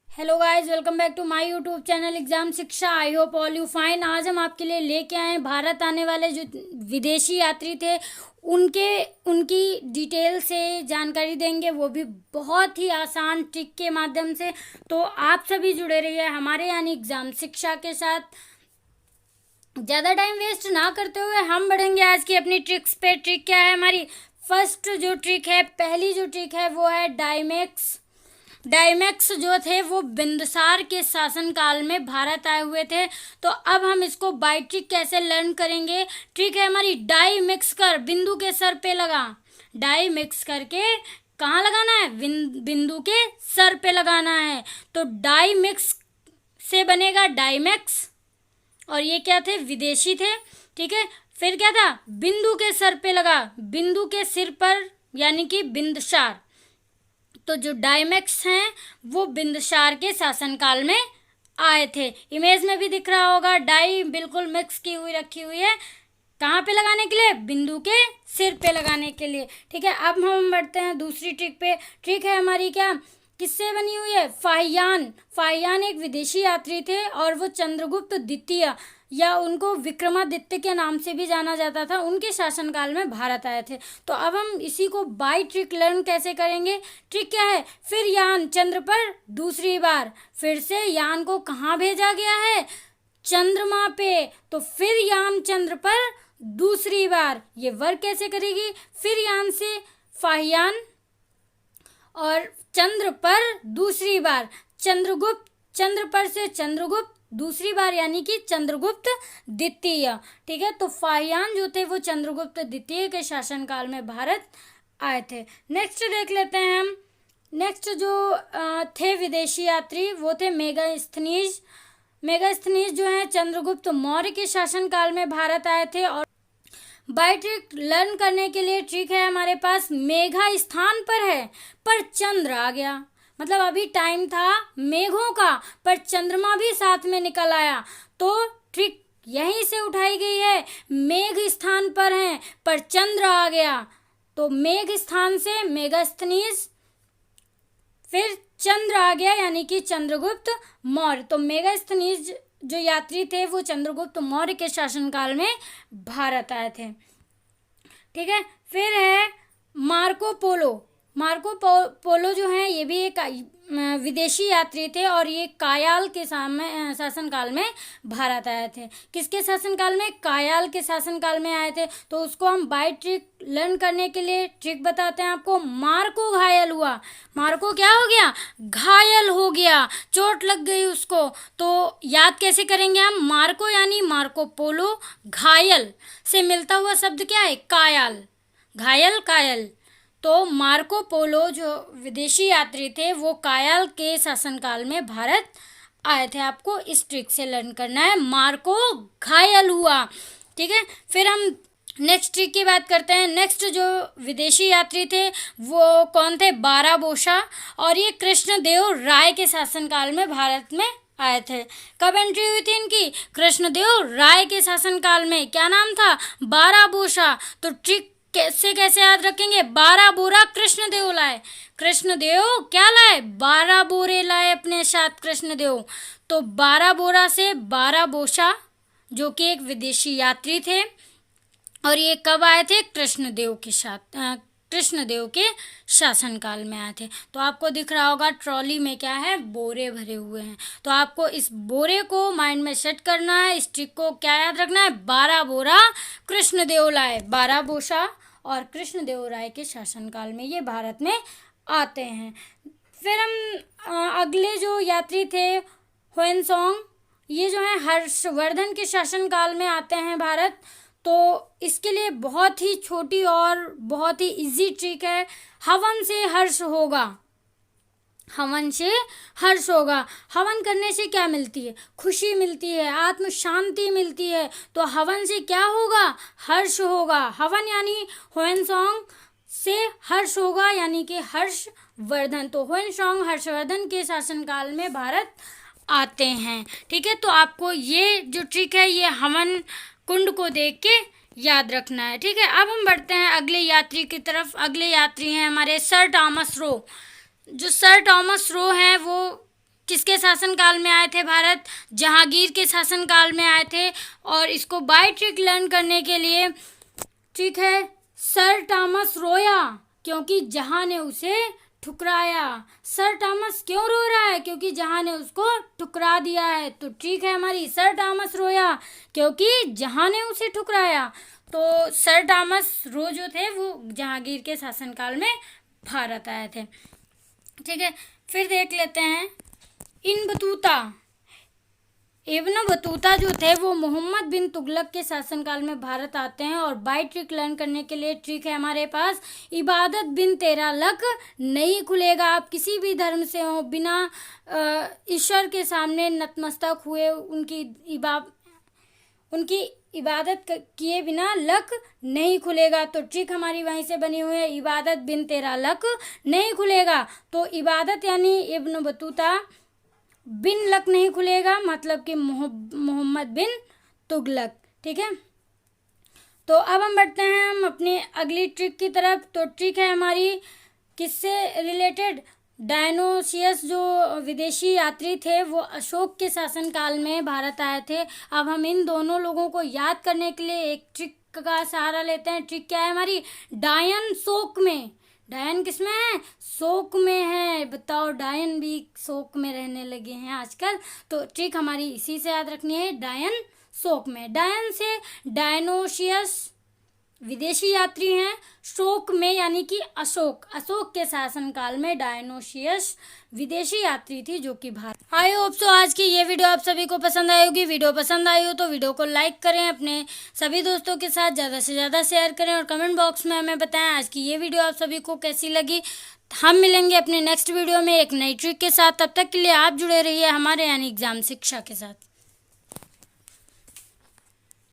Hello guys, welcome back to my YouTube channel exam Shiksha. I hope all you fine. आज हम आपके लिए लेके आए हैं भारत आने वाले जो विदेशी यात्री थे उनके उनकी डिटेल से जानकारी देंगे, वो भी बहुत ही आसान ट्रिक के माध्यम से। तो आप सभी जुड़े रहिए हमारे यानी एग्जाम शिक्षा के साथ। ज़्यादा टाइम वेस्ट ना करते हुए हम बढ़ेंगे आज की अपनी ट्रिक्स पे। ट्रिक क्या है हमारी? फर्स्ट जो ट्रिक है, पहली जो ट्रिक है वो है डायमेक्स। डायमेक्स जो थे वो बिंदुसार के शासनकाल में भारत आए हुए थे। तो अब हम इसको बाई ट्रिक कैसे लर्न करेंगे? ट्रिक है हमारी, डाई मिक्स कर बिंदु के सर पे लगा। डाई मिक्स करके कहाँ लगाना है? बिंदु के सर पे लगाना है। तो डाई मिक्स से बनेगा डाइमेक्स। और ये क्या थे? विदेशी थे। ठीक है, फिर क्या था? बिंदु के सर पे लगा, बिंदु के सिर पर यानी कि बिंदुसार। तो जो डायमेक्स हैं वो बिंदुसार के शासनकाल में आए थे। इमेज में भी दिख रहा होगा, डाई बिल्कुल मिक्स की हुई रखी हुई है। कहाँ पे लगाने के लिए? बिंदु के सिर पे लगाने के लिए। ठीक है, अब हम बढ़ते हैं दूसरी ट्रिक पे। ट्रिक है हमारी क्या? किससे बनी हुई है? फाहियान। फाहियान एक विदेशी यात्री थे और वो चंद्रगुप्त द्वितीय या उनको विक्रमादित्य के नाम से भी जाना जाता था, उनके शासनकाल में भारत आए थे। तो अब हम इसी को बाय ट्रिक लर्न कैसे करेंगे? ट्रिक क्या है? फिर यान चंद्र पर दूसरी बार। फिर से यान को कहाँ भेजा गया है? चंद्रमा पे। तो फिर यान चंद्र पर दूसरी बार, ये वर्क कैसे करेगी? फिर यान से फाहियान और चंद्र पर दूसरी बार चंद्रगुप्त, चंद्र पर से चंद्रगुप्त दूसरी बार यानी कि चंद्रगुप्त द्वितीय। ठीक है, तो फाहियान जो थे वो चंद्रगुप्त द्वितीय के शासनकाल में भारत आए थे। नेक्स्ट देख लेते हैं हम। नेक्स्ट जो थे विदेशी यात्री वो थे मेगास्थनीज। मेगास्थनीज जो है चंद्रगुप्त मौर्य के शासनकाल में भारत आए थे। और बाय ट्रिक लर्न करने के लिए ट्रिक है हमारे पास, मेघा स्थान पर है पर चंद्र आ गया। मतलब अभी टाइम था मेघों का पर चंद्रमा भी साथ में निकल आया। तो ट्रिक यहीं से उठाई गई है, मेघ स्थान पर हैं पर चंद्र आ गया। तो मेघ स्थान से मेगास्थनीज, फिर चंद्र आ गया यानी कि चंद्रगुप्त मौर्य। तो मेगास्थनीज जो यात्री थे वो चंद्रगुप्त मौर्य के शासनकाल में भारत आए थे। ठीक है, फिर है मार्को पोलो। पोलो जो है ये भी एक विदेशी यात्री थे और ये कायाल के शासनकाल में भारत आए थे। किसके शासनकाल में? कायाल के शासनकाल में आए थे। तो उसको हम बाय ट्रिक लर्न करने के लिए ट्रिक बताते हैं आपको। मार्को घायल हुआ। मार्को क्या हो गया? घायल हो गया, चोट लग गई उसको। तो याद कैसे करेंगे हम? मार्को यानी मार्को पोलो, घायल से मिलता हुआ शब्द क्या है? कायाल। घायल कायल। तो मार्को पोलो जो विदेशी यात्री थे वो कायाल के शासनकाल में भारत आए थे। आपको इस ट्रिक से लर्न करना है, मार्को घायल हुआ। ठीक है, फिर हम नेक्स्ट ट्रिक की बात करते हैं। नेक्स्ट जो विदेशी यात्री थे वो कौन थे? बाराबोशा। और ये कृष्णदेव राय के शासनकाल में भारत में आए थे। कब एंट्री हुई थी इनकी? कृष्णदेव राय के शासनकाल में। क्या नाम था? बाराबोशा। तो ट्रिक कैसे याद रखेंगे? 12 बोरा कृष्णदेव लाए। कृष्णदेव क्या लाए? 12 बोरे लाए अपने साथ कृष्णदेव। तो 12 बोरा से बाराबोशा जो कि एक विदेशी यात्री थे और ये कब आए थे? कृष्णदेव के साथ कृष्णदेव के शासनकाल में आए थे। तो आपको दिख रहा होगा ट्रॉली में क्या है? बोरे भरे हुए हैं। तो आपको इस बोरे को माइंड में सेट करना है। इस ट्रिक को क्या याद रखना है? 12 बोरा कृष्णदेव लाए। बाराबोशा और कृष्णदेव राय के शासनकाल में ये भारत में आते हैं। फिर हम अगले जो यात्री थे हुएनसोंग, ये जो है हर्षवर्धन के शासनकाल में आते हैं भारत। तो इसके लिए बहुत ही छोटी और बहुत ही इजी ट्रिक है, हवन से हर्ष होगा। हवन से हर्ष होगा। हवन करने से क्या मिलती है? खुशी मिलती है, आत्म शांति मिलती है। तो हवन से क्या होगा? हर्ष होगा। हवन यानी हुएनसोंग से हर्ष होगा यानी कि हर्षवर्धन। तो हुएनसोंग हर्षवर्धन के शासनकाल में भारत आते हैं। ठीक है, तो आपको ये जो ट्रिक है ये हवन कुंड को देख के याद रखना है। ठीक है, अब हम बढ़ते हैं अगले यात्री की तरफ। अगले यात्री हैं हमारे सर टॉमस रो। जो सर टॉमस रो हैं वो किसके शासनकाल में आए थे भारत? जहांगीर के शासनकाल में आए थे। और इसको बाय ट्रिक लर्न करने के लिए ट्रिक है सर टॉमस रोया, क्योंकि जहां ने उसे ठुकराया। सर टॉमस क्यों रो रहा है? क्योंकि जहां ने उसको ठुकरा दिया है। तो ठीक है हमारी सर टॉमस रोया क्योंकि जहां ने उसे ठुकराया। तो सर टॉमस रो जो थे वो जहांगीर के शासनकाल में भारत आए थे। ठीक है, फिर देख लेते हैं इब्न बतूता जो थे वो मोहम्मद बिन तुगलक के शासनकाल में भारत आते हैं। और बाय ट्रिक लर्न करने के लिए ट्रिक है हमारे पास इबादत बिन तेरा लक नहीं खुलेगा। आप किसी भी धर्म से हो, बिना ईश्वर के सामने नतमस्तक हुए उनकी इबादत किए बिना लक नहीं खुलेगा। तो ट्रिक हमारी वहीं से बनी हुई है, इबादत बिन तेरा लक नहीं खुलेगा। तो इबादत यानी इब्न बतूता, बिन लक नहीं खुलेगा मतलब कि मोहम्मद बिन तुगलक। ठीक है, तो अब हम बढ़ते हैं हम अपनी अगली ट्रिक की तरफ। तो ट्रिक है हमारी किससे रिलेटेड? डायनोसियस जो विदेशी यात्री थे वो अशोक के शासनकाल में भारत आए थे। अब हम इन दोनों लोगों को याद करने के लिए एक ट्रिक का सहारा लेते हैं। ट्रिक क्या है हमारी? डायन शोक में। डायन किसमें है? शोक में है। बताओ, डायन भी शोक में रहने लगे हैं आजकल। तो ट्रिक हमारी इसी से याद रखनी है, डायन शोक में। डायन से डायनोसियस विदेशी यात्री हैं, शोक में यानी कि अशोक के शासनकाल में डायनोसियस विदेशी यात्री थी जो कि भारत। आई होप सो आज की ये वीडियो आप सभी को पसंद आई होगी। वीडियो पसंद आई हो तो वीडियो को लाइक करें, अपने सभी दोस्तों के साथ ज़्यादा से ज़्यादा शेयर करें और कमेंट बॉक्स में हमें बताएं आज की ये वीडियो आप सभी को कैसी लगी। हम मिलेंगे अपने नेक्स्ट वीडियो में एक नई ट्रिक के साथ। तब तक के लिए आप जुड़े रहिए हमारे यानी एग्जाम शिक्षा के साथ।